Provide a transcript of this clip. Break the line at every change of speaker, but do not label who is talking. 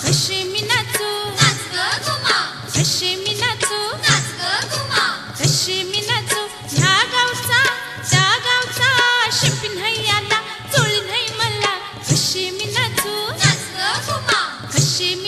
कशी मी नाचू,
नाच ग घुमा,
कशी मी नाचू,
नाच ग घुमा,
कशी मी नाचू. ह्या गावचा त्या गावचा शिंपी नाही आला, चोळी नाही मला. कशी मी नाचू,
नाच ग घुमा,
कशी मी